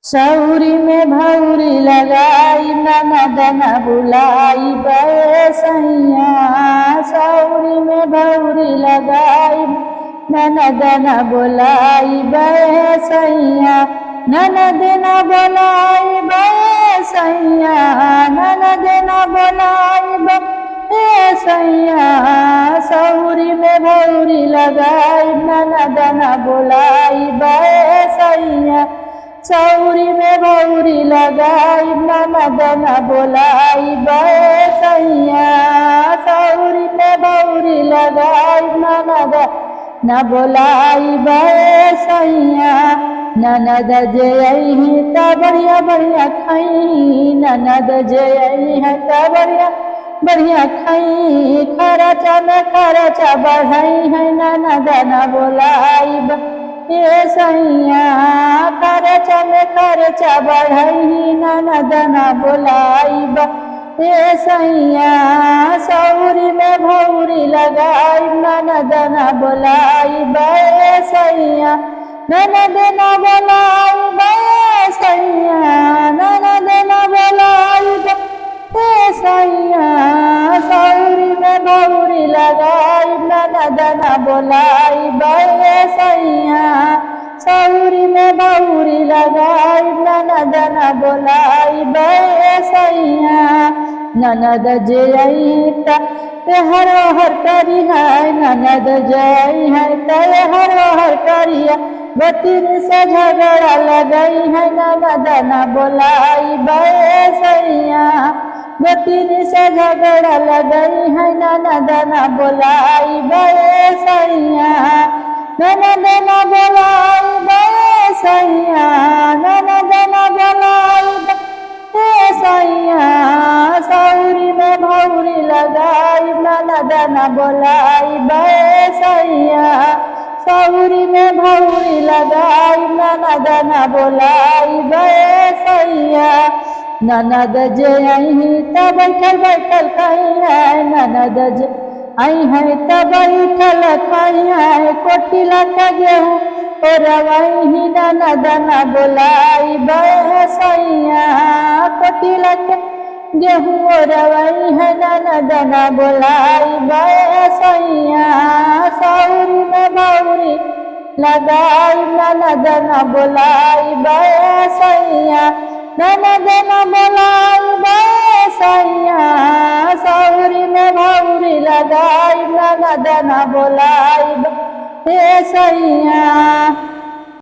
सौरी में भौरी लगाई ननद न बुलाई सैया। सौरी में भौरी लगाई ननद न बुलाई सैया। ननद न बुलाई सैया। ननद न बुलाई सैया। सौरी में भौरी लगाई ननद न बुलाई सैया। सौरी में भौरी लगाई ननद न बुलाई सैया। सौरी में भौरी लगाई ननद न बुलाई सैया। ननद जे आई त बढ़िया बढ़िया खाई। ननद जे आई है त बढ़िया बढ़िया खाई। खर्चा में खर्चा बढ़ाई है ननद न बुलाई सैया। खर्चा में खर्चा बढ़ाई ननद न बुलाई सैया। सौरी में भौरी लगाई ननद न बुलाई सैया। ननद न बुलाई सैया। ननद न बुलाई सैया। सौरी में भौरी लगाई ननद न बुलाई सैया। सौरी में भौरी लगाई ननद न बुलाई सैया। ननद जे आई त हर हर करी है। ननद जे आई है त हर हर करी है। बतिन से झगड़ा लगाई है ननद न बुलाई सैया। बतिन से झगड़ा लगाई है ननद न बुलाई सैया। ननद न बुलाई सैया। ननद न बुलाई सैया। सौरी में भौरी लगाई ननद न बुलाई सैया। सौरी में भौरी लगाई ननद न बुलाई सैया। ननद जे आई त बैठल बैठल खाई है। ननद जे आई है त बैठल खाई है। कोठिला का गेहूँ रवाई ननद न बुलाई सैया। कोठिला के गेहूँ रवाई है ननद न बुलाई सैया। सौरी में भौरी लगाई ननद न बुलाई सैया। ननद न बुलाई सैया। सौरी में भौरी लगाई ननद न बुलाई सैया।